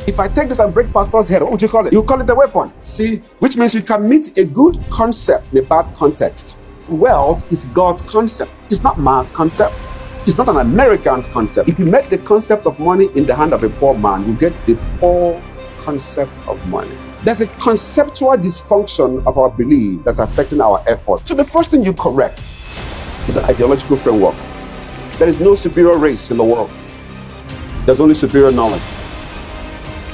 If I take this and break pastor's head, what would you call it? You call it a weapon. See, which means you can meet a good concept in a bad context. Wealth is God's concept. It's not man's concept. It's not an American's concept. If you met the concept of money in the hand of a poor man, you get the poor concept of money. There's a conceptual dysfunction of our belief that's affecting our effort. So the first thing you correct is an ideological framework. There is no superior race in the world. There's only superior knowledge.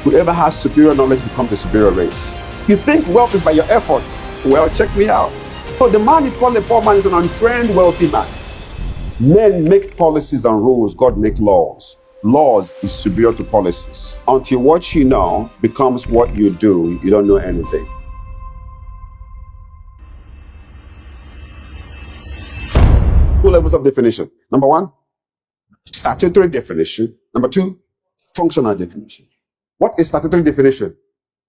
Whoever has superior knowledge becomes the superior race. You think wealth is by your effort? Well, check me out. So the man you call a poor man is an untrained wealthy man. Men make policies and rules, God make laws. Laws is superior to policies. Until what you know becomes what you do, you don't know anything. Two levels of definition. Number one, statutory definition. Number two, functional definition. What is statutory definition?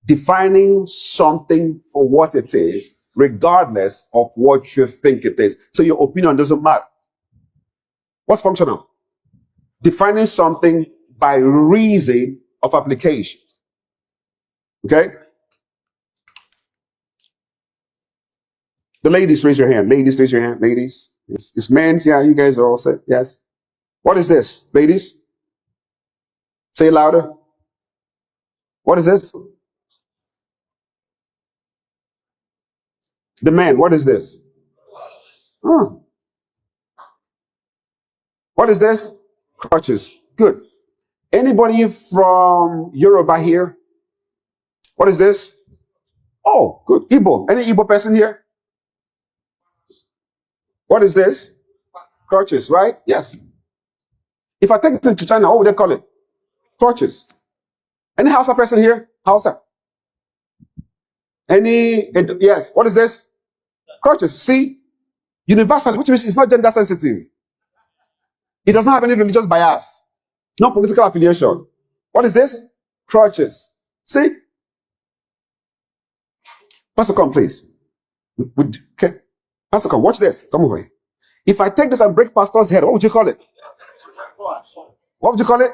Defining something for what it is, regardless of what you think it is. So your opinion doesn't matter. What's functional? Defining something by reason of application. Okay? The ladies, raise your hand. Ladies, raise your hand. Ladies. It's men's. Yeah, you guys are all set. Yes. What is this? Ladies? Say it louder. What is this? The man, what is this? Oh. What is this? Crutches. Good. Anybody from Yoruba here? What is this? Oh, good. Igbo. Any Igbo person here? What is this? Crutches, right? Yes. If I take it to China, what would they call it? Crutches. Any Hausa person here? Hausa. Yes. What is this? Crutches. See? Universal, which means it's not gender sensitive. It does not have any religious bias. No political affiliation. What is this? Crutches. See? Pastor, come, please. Okay. Pastor, come, watch this. Come over here. If I take this and break pastor's head, what would you call it? What would you call it?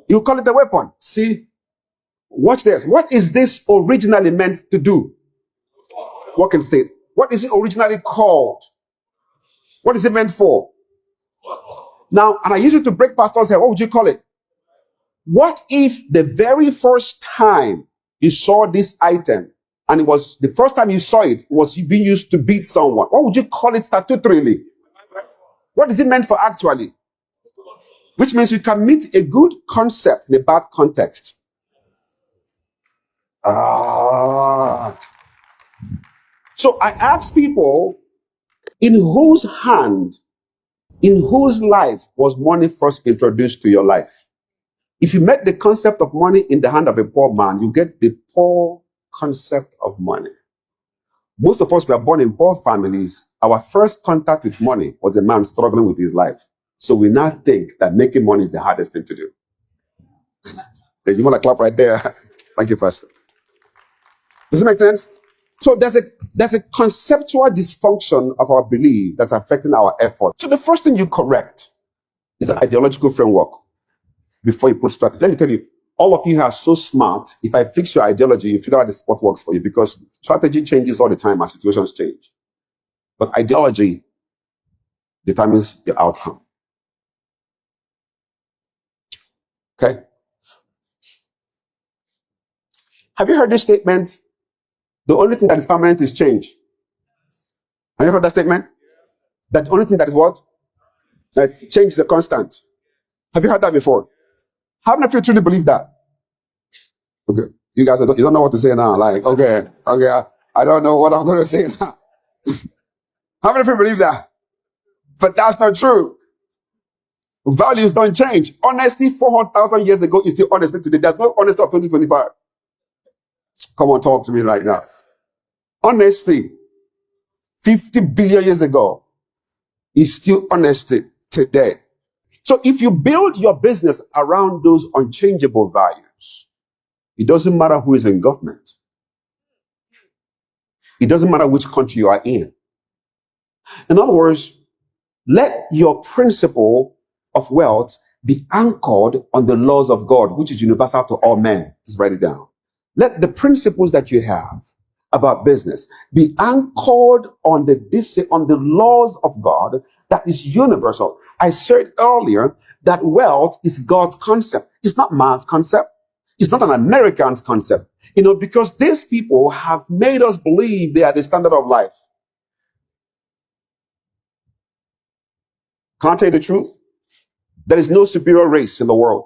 You call it a weapon. See? Watch this. What is this originally meant to do? Walk in state. What is it originally called? What is it meant for? Now, and I use it to break pastor's head. What would you call it? What if the very first time you saw this item, and it was the first time you saw it, was being used to beat someone? What would you call it statutorily? What is it meant for actually? Which means you can meet a good concept in a bad context. So I ask people, in whose hand, in whose life was money first introduced to your life? If you met the concept of money in the hand of a poor man, you get the poor concept of money. Most of us were born in poor families. Our first contact with money was a man struggling with his life. So we now think that making money is the hardest thing to do. You want to clap right there? Thank you, Pastor. Does it make sense? So there's a conceptual dysfunction of our belief that's affecting our effort. So the first thing you correct is an ideological framework before you put strategy. Let me tell you, all of you are so smart. If I fix your ideology, you figure out what works for you, because strategy changes all the time as situations change. But ideology determines the outcome. Okay? Have you heard this statement? The only thing that is permanent is change. Have you heard that statement? That the only thing that is what? That change is a constant. Have you heard that before? How many of you truly believe that? Okay. You guys, you don't know what to say now. Like, okay, I don't know what I'm going to say now. How many of you believe that? But that's not true. Values don't change. Honesty 400,000 years ago is still honesty today. There's no honesty of 2025. Come on, talk to me right now. Honesty 50 billion years ago is still honesty today. So if you build your business around those unchangeable values, it doesn't matter who is in government. It doesn't matter which country you are in. In other words, let your principle of wealth Be anchored on the laws of God, which is universal to all men. Just write it down. Let the principles that you have about business be anchored on the laws of God that is universal. I said earlier that wealth is God's concept. It's not man's concept. It's not an American's concept. Because these people have made us believe they are the standard of life. Can I tell you the truth? There is no superior race in the world.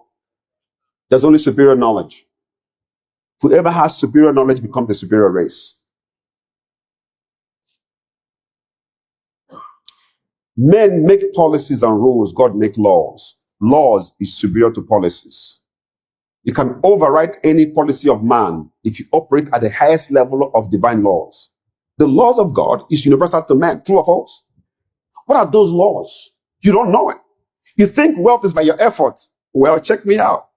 There's only superior knowledge. Whoever has superior knowledge becomes the superior race. Men make policies and rules. God make laws. Laws is superior to policies. You can override any policy of man if you operate at the highest level of divine laws. The laws of God is universal to man. True or false? What are those laws? You don't know it. You think wealth is by your effort. Well, check me out.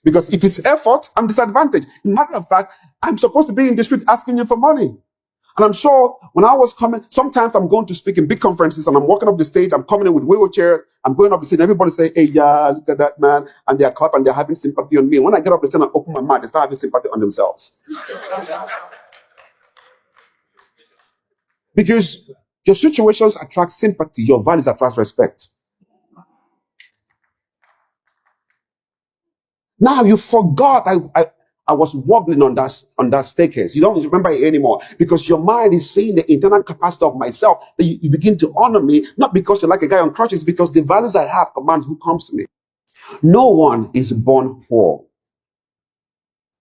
Because if it's effort, I'm disadvantaged. Matter of fact, I'm supposed to be in the street asking you for money. And I'm sure when I was coming, sometimes I'm going to speak in big conferences and I'm walking up the stage, I'm coming in with wheelchair, I'm going up the stage, everybody say, hey, yeah, look at that man. And they're clapping and they're having sympathy on me. And when I get up the stage and open my mouth, they start having sympathy on themselves. Because your situations attract sympathy, your values attract respect. Now you forgot I was wobbling on that staircase. You don't remember it anymore because your mind is seeing the internal capacity of myself. That you begin to honor me, not because you're like a guy on crutches, because the values I have command who comes to me. No one is born poor.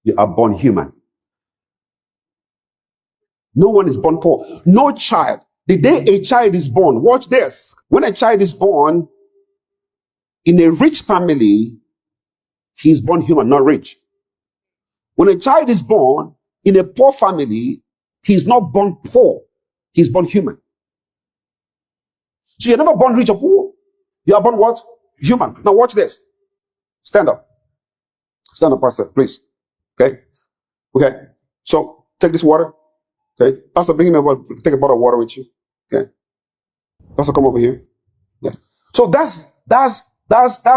You are born human. No one is born poor. No child. The day a child is born, watch this. When a child is born in a rich family, he is born human, not rich. When a child is born in a poor family, he is not born poor. He is born human. So you're never born rich or poor. You are born what? Human. Now watch this. Stand up. Stand up, Pastor, please. Okay? Okay. So take this water. Okay? Pastor, bring me take a bottle of water with you. Okay? Pastor, come over here. Yeah. So that's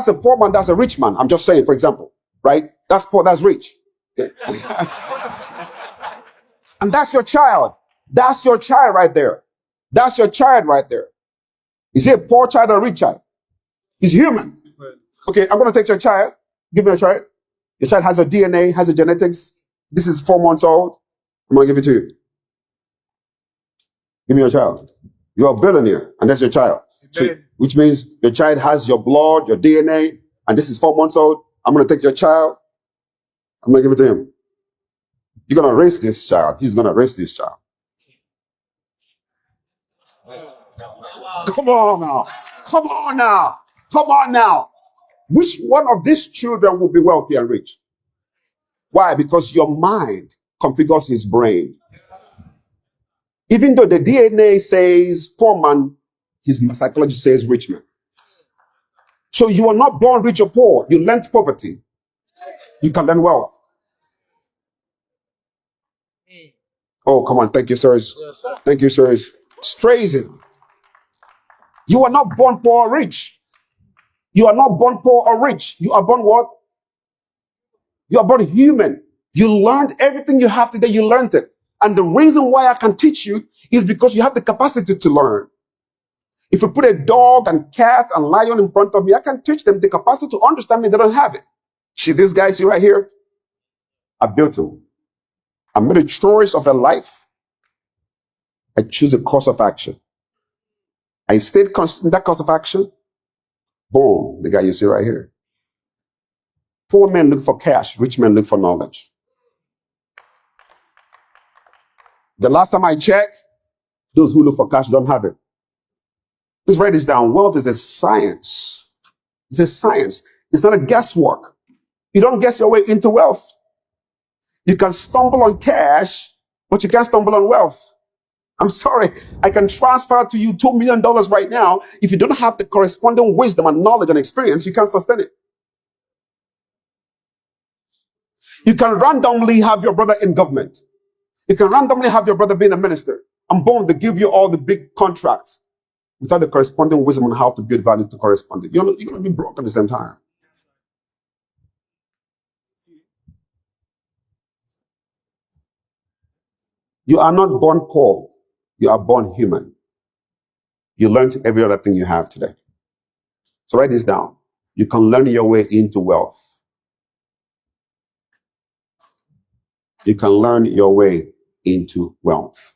a poor man, that's a rich man. I'm just saying, for example, right? That's poor, that's rich. Okay. And that's your child. That's your child right there. That's your child right there. Is he a poor child or a rich child? He's human. Okay, I'm going to take your child. Give me your child. Your child has a DNA, has a genetics. This is 4 months old. I'm going to give it to you. Give me your child. You're a billionaire, and that's your child. So, which means your child has your blood, your DNA, and this is 4 months old. I'm going to take your child. I'm going to give it to him. You're going to raise this child. He's going to raise this child. Come on now. Come on now. Come on now. Which one of these children will be wealthy and rich? Why? Because your mind configures his brain. Even though the DNA says poor man, his psychology says rich man. So you are not born rich or poor. You learned poverty. You can learn wealth. Oh, come on. Thank you, sirs. Thank you, sirs. It's crazy. You are not born poor or rich. You are not born poor or rich. You are born what? You are born human. You learned everything you have today. You learned it. And the reason why I can teach you is because you have the capacity to learn. If you put a dog and cat and lion in front of me, I can teach them the capacity to understand me. They don't have it. See this guy, see right here? I built him. I made a choice of a life. I choose a course of action. I stayed constant in that course of action. Boom, the guy you see right here. Poor men look for cash, rich men look for knowledge. The last time I checked, those who look for cash don't have it. Let's write this down. Wealth is a science. It's a science. It's not a guesswork. You don't guess your way into wealth. You can stumble on cash, but you can't stumble on wealth. I'm sorry. I can transfer to you $2 million right now. If you don't have the corresponding wisdom and knowledge and experience, you can't sustain it. You can randomly have your brother in government. You can randomly have your brother being a minister. And boom, they give you all the big contracts. without the corresponding wisdom on how to build value to correspond it, you're going to be broke at the same time. You are not born poor. You are born human. You learned every other thing you have today. So write this down. You can learn your way into wealth. You can learn your way into wealth.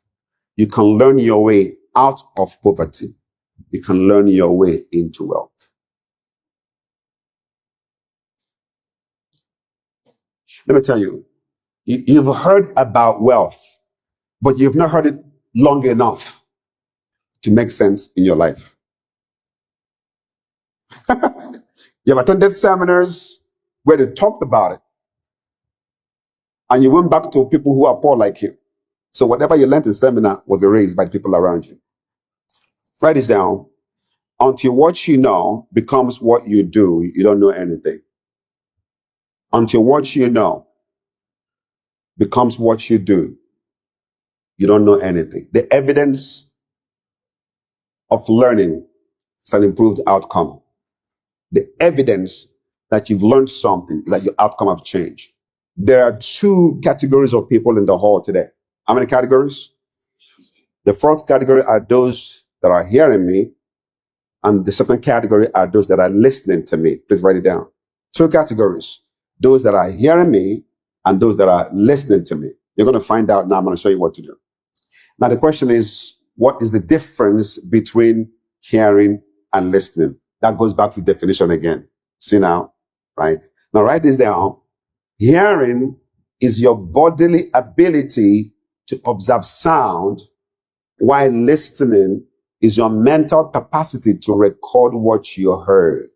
You can learn your way out of poverty. You can learn your way into wealth. Let me tell you, you've heard about wealth, but you've not heard it long enough to make sense in your life. You've attended seminars where they talked about it, and you went back to people who are poor like you. So whatever you learned in seminar was erased by people around you. Write this down. Until what you know becomes what you do, you don't know anything. Until what you know becomes what you do, you don't know anything. The evidence of learning is an improved outcome. The evidence that you've learned something is that your outcome have changed. There are two categories of people in the hall today. How many categories? The first category are those that are hearing me, and the second category are those that are listening to me. Please write it down. Two categories. Those that are hearing me and those that are listening to me. You're going to find out now. I'm going to show you what to do. Now, the question is, what is the difference between hearing and listening? That goes back to definition again. See now, right? Now, write this down. Hearing is your bodily ability to observe sound, while listening is your mental capacity to record what you heard.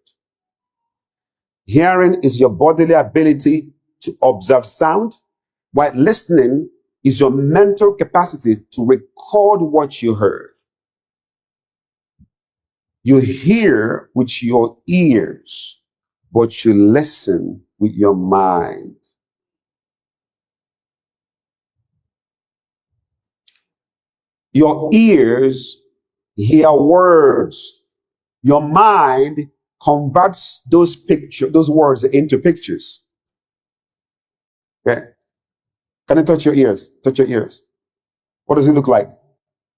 Hearing is your bodily ability to observe sound, while listening is your mental capacity to record what you heard. You hear with your ears, but you listen with your mind. Your ears hear words. Your mind converts those words into pictures. Okay? Can I touch your ears? Touch your ears. What does it look like?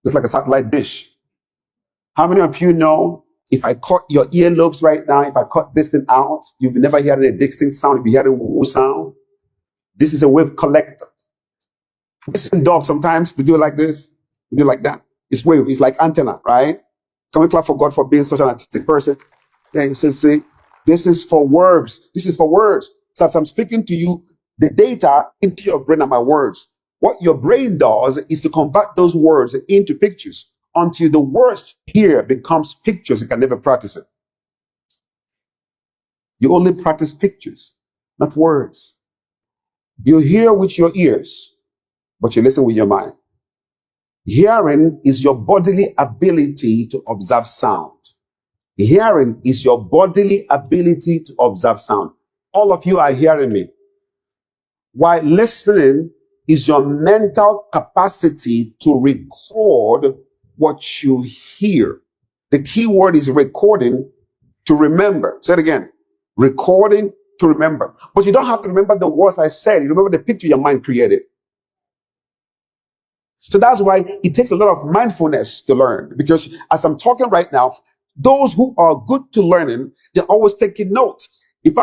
It's like a satellite dish. How many of you know if I cut your earlobes right now, if I cut this thing out, you'll be never hearing a distinct sound, you'll be hearing a woo sound. This is a wave collector. Listen, dogs sometimes, they do it like this. They do it like that. It's wave. It's like antenna, right? Can we clap for God for being such an artistic person? Then you see, this is for words. This is for words. So as I'm speaking to you, the data into your brain are my words. What your brain does is to convert those words into pictures until the words here becomes pictures. You can never practice it. You only practice pictures, not words. You hear with your ears, but you listen with your mind. Hearing is your bodily ability to observe sound. Hearing is your bodily ability to observe sound. All of you are hearing me. While listening is your mental capacity to record what you hear. The key word is recording to remember. Say it again. Recording to remember. But you don't have to remember the words I said. You remember the picture your mind created. So that's why it takes a lot of mindfulness to learn. Because as I'm talking right now, those who are good to learning, they're always taking notes. If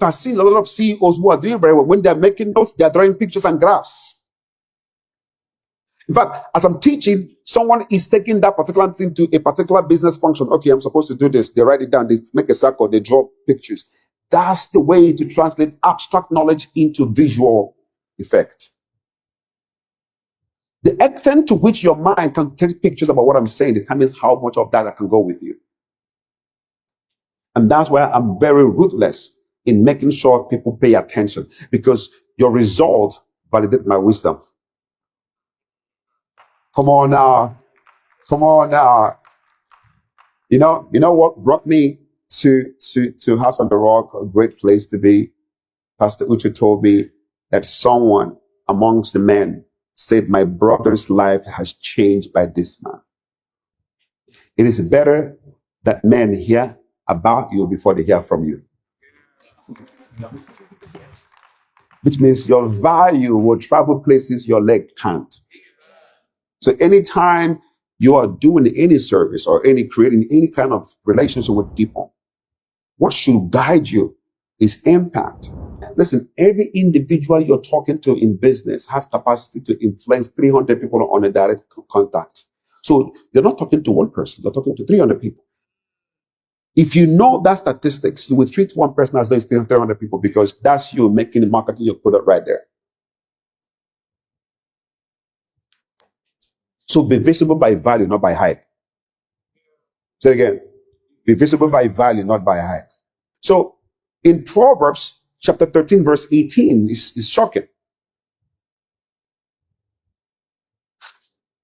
I see a lot of CEOs who are doing very well, when they're making notes, they're drawing pictures and graphs. In fact, as I'm teaching, someone is taking that particular thing to a particular business function. Okay, I'm supposed to do this. They write it down. They make a circle. They draw pictures. That's the way to translate abstract knowledge into visual effect. The extent to which your mind can take pictures about what I'm saying determines how much of that I can go with you. And that's why I'm very ruthless in making sure people pay attention, because your results validate my wisdom. Come on now. Come on now. You know what brought me to House on the Rock, a great place to be? Pastor Uche told me that someone amongst the men said, my brother's life has changed by this man. It is better that men hear about you before they hear from you. Which means your value will travel places your leg can't. So anytime you are doing any service or creating any kind of relationship with people, what should guide you is impact. Listen, every individual you're talking to in business has capacity to influence 300 people on a direct contact. So you're not talking to one person, you're talking to 300 people. If you know that statistics, you will treat one person as though it's 300 people, because that's you making and marketing your product right there. So be visible by value, not by hype. Say it again. Be visible by value, not by hype. So in Proverbs chapter 13, verse 18 is shocking.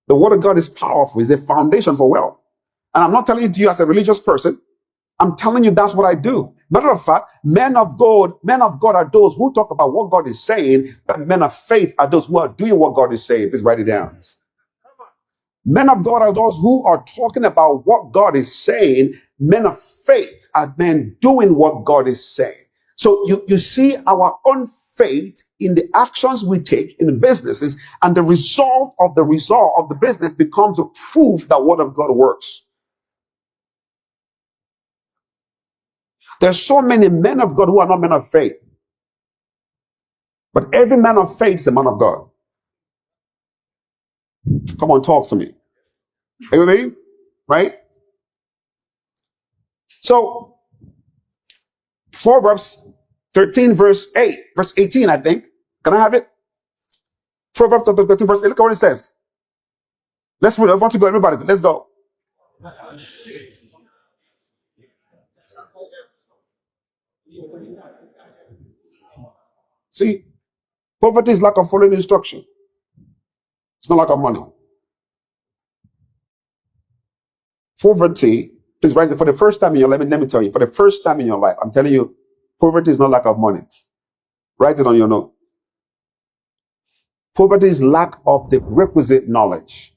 The word of God is powerful. It's a foundation for wealth. And I'm not telling it to you as a religious person. I'm telling you that's what I do. Matter of fact, men of God are those who talk about what God is saying, but men of faith are those who are doing what God is saying. Please write it down. Men of God are those who are talking about what God is saying. Men of faith are men doing what God is saying. So you see our own faith in the actions we take in businesses, and the result of the business becomes a proof that word of God works. There's so many men of God who are not men of faith. But every man of faith is a man of God. Come on, talk to me. Are you with me? Right? So, Proverbs 13, verse 18, I think. Can I have it? Proverbs 13, verse 8. Look at what it says. Let's read it. I want to go, everybody. Let's go. See, poverty is lack of following instruction. It's not lack of money. Poverty, please write it for the first time in your life. Let me tell you, for the first time in your life, I'm telling you, poverty is not lack of money. Write it on your note. Poverty is lack of the requisite knowledge.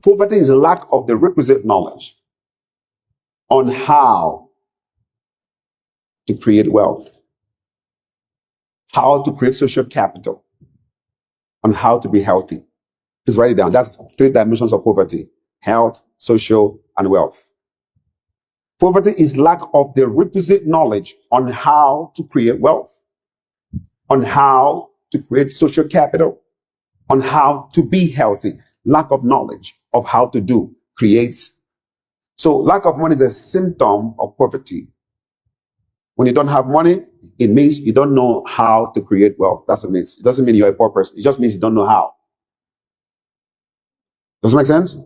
Poverty is lack of the requisite knowledge on how to create wealth, how to create social capital, and how to be healthy. Please write it down. That's 3 dimensions of poverty: health, social, and wealth. Poverty is lack of the requisite knowledge on how to create wealth, on how to create social capital, on how to be healthy. Lack of knowledge of how to do, creates. So lack of money is a symptom of poverty. When you don't have money, it means you don't know how to create wealth. That's what it means. It doesn't mean you're a poor person. It just means you don't know how. Does it make sense?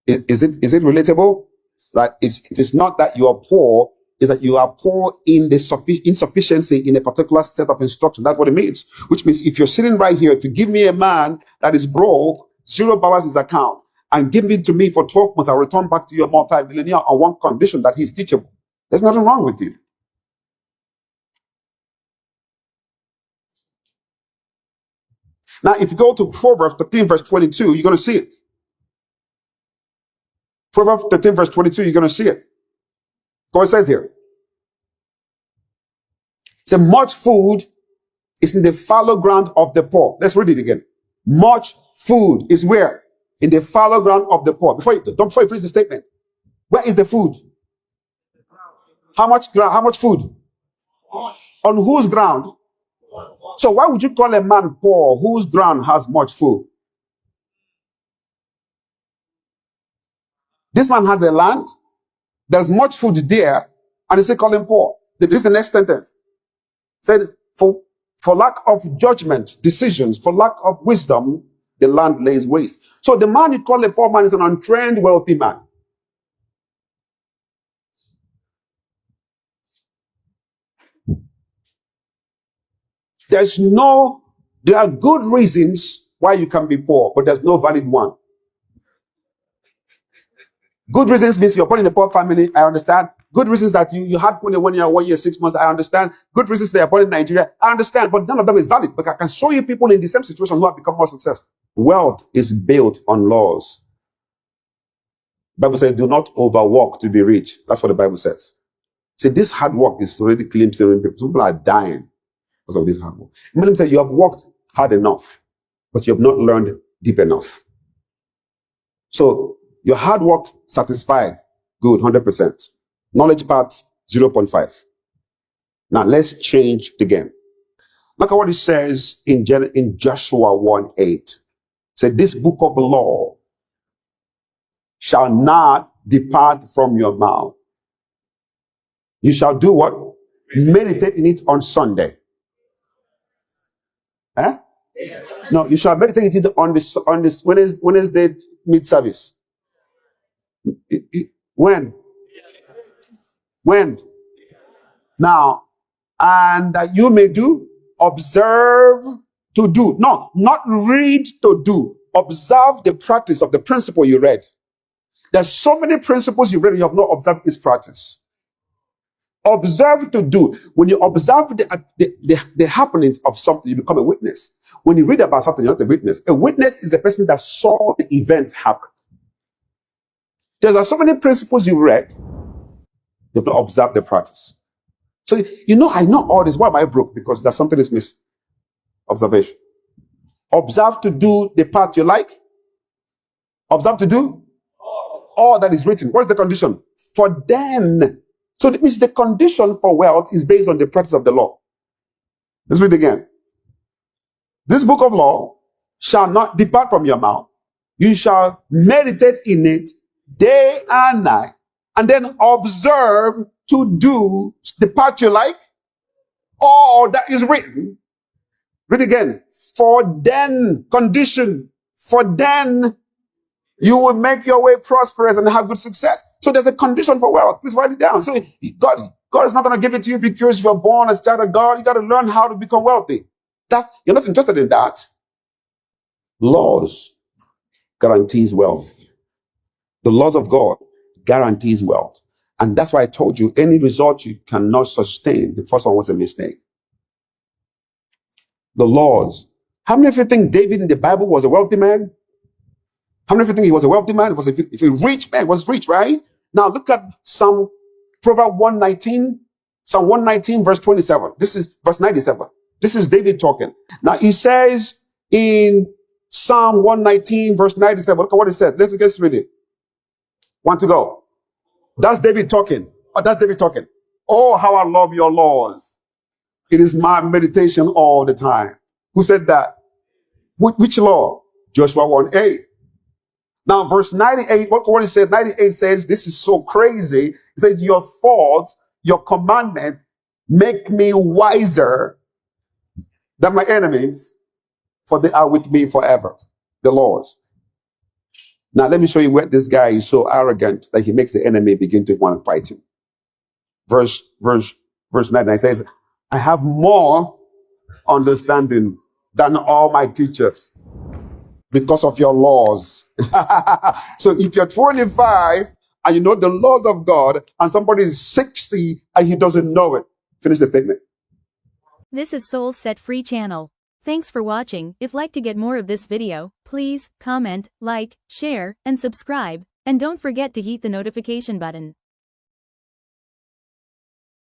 Is it relatable? Right? It is not that you are poor. It's that you are poor in the insufficiency in a particular set of instruction. That's what it means. Which means if you're sitting right here, if you give me a man that is broke, zero balance his account, and give it to me for 12 months, I'll return back to you a multi-millionaire on one condition, that he's teachable. There's nothing wrong with you. Now, if you go to Proverbs 13, verse 22, you're going to see it. Proverbs 13, verse 22, you're going to see it. So it says here. It says, much food is in the fallow ground of the poor. Let's read it again. Much food is where? In the fallow ground of the poor. Before you finish the statement. Where is the food? How much ground? How much food? On whose ground? So why would you call a man poor whose ground has much food? This man has a land, there's much food there, and they say call him poor. This is the next sentence. Said, for lack of judgment, decisions, for lack of wisdom, the land lays waste. So the man you call a poor man is an untrained, wealthy man. There are good reasons why you can be poor, but there's no valid one. Good reasons means you're born in a poor family, I understand. Good reasons that you had money 1 year, 6 months, I understand. Good reasons that you're born in Nigeria, I understand, but none of them is valid. But I can show you people in the same situation who have become more successful. Wealth is built on laws. Bible says, do not overwork to be rich. That's what the Bible says. See, this hard work is already killing people. People are dying because of this hard work. Let me say, you have worked hard enough, but you have not learned deep enough. So your hard work satisfied, good, 100%. Knowledge part, 0.5. Now let's change it again. Look at what it says in Joshua 1:8. It said, this book of the law shall not depart from your mouth. You shall do what? Meditate in it on Sunday. Huh? No, you shall meditate in it on this Wednesday mid-service. When? Now, and that you may do, observe to do. No, not read to do. Observe the practice of the principle you read. There's so many principles you read and you have not observed its practice. Observe to do. When you observe the happenings of something, you become a witness. When you read about something, you're not a witness. A witness is a person that saw the event happen. There are so many principles you read, you have to observe the practice. So, I know all this. Why am I broke? Because there's something is missing. Observation. Observe to do the part you like. Observe to do all that is written. What's the condition? For then. So that means the condition for wealth is based on the practice of the law. Let's read again. This book of law shall not depart from your mouth. You shall meditate in it day and night, and then observe to do the part you like, all that is written. Read again. For then, condition, for then you will make your way prosperous and have good success. So there's a condition for wealth. Please write it down. So God is not going to give it to you because you're born as a child of God. You got to learn how to become wealthy. You're not interested in that. Laws guarantees wealth. The laws of God guarantees wealth. And that's why I told you any result you cannot sustain. The first one was a mistake. The laws. How many of you think David in the Bible was a wealthy man? How many of you think he was a wealthy man? If a rich man was rich, right? Now look at Proverbs 119, Psalm 119, verse 27. This is verse 97. This is David talking. Now he says in Psalm 119, verse 97, look at what it says. Let's read it. Want to go? That's David talking. Oh, that's David talking. Oh, how I love your laws. It is my meditation all the time. Who said that? Which law? Joshua 1:8. Now, verse 98, what it said, 98 says, this is so crazy. It says, your thoughts, your commandment make me wiser than my enemies, for they are with me forever. The laws. Now, let me show you where this guy is so arrogant that he makes the enemy begin to want to fight him. Verse 99 says, I have more understanding than all my teachers because of your laws. So if you're 25 and you know the laws of God and somebody is 60 and he doesn't know it, finish the statement. This is Soul Set Free channel. Thanks for watching. If like to get more of this video, please comment, like, share, and subscribe. And don't forget to hit the notification button.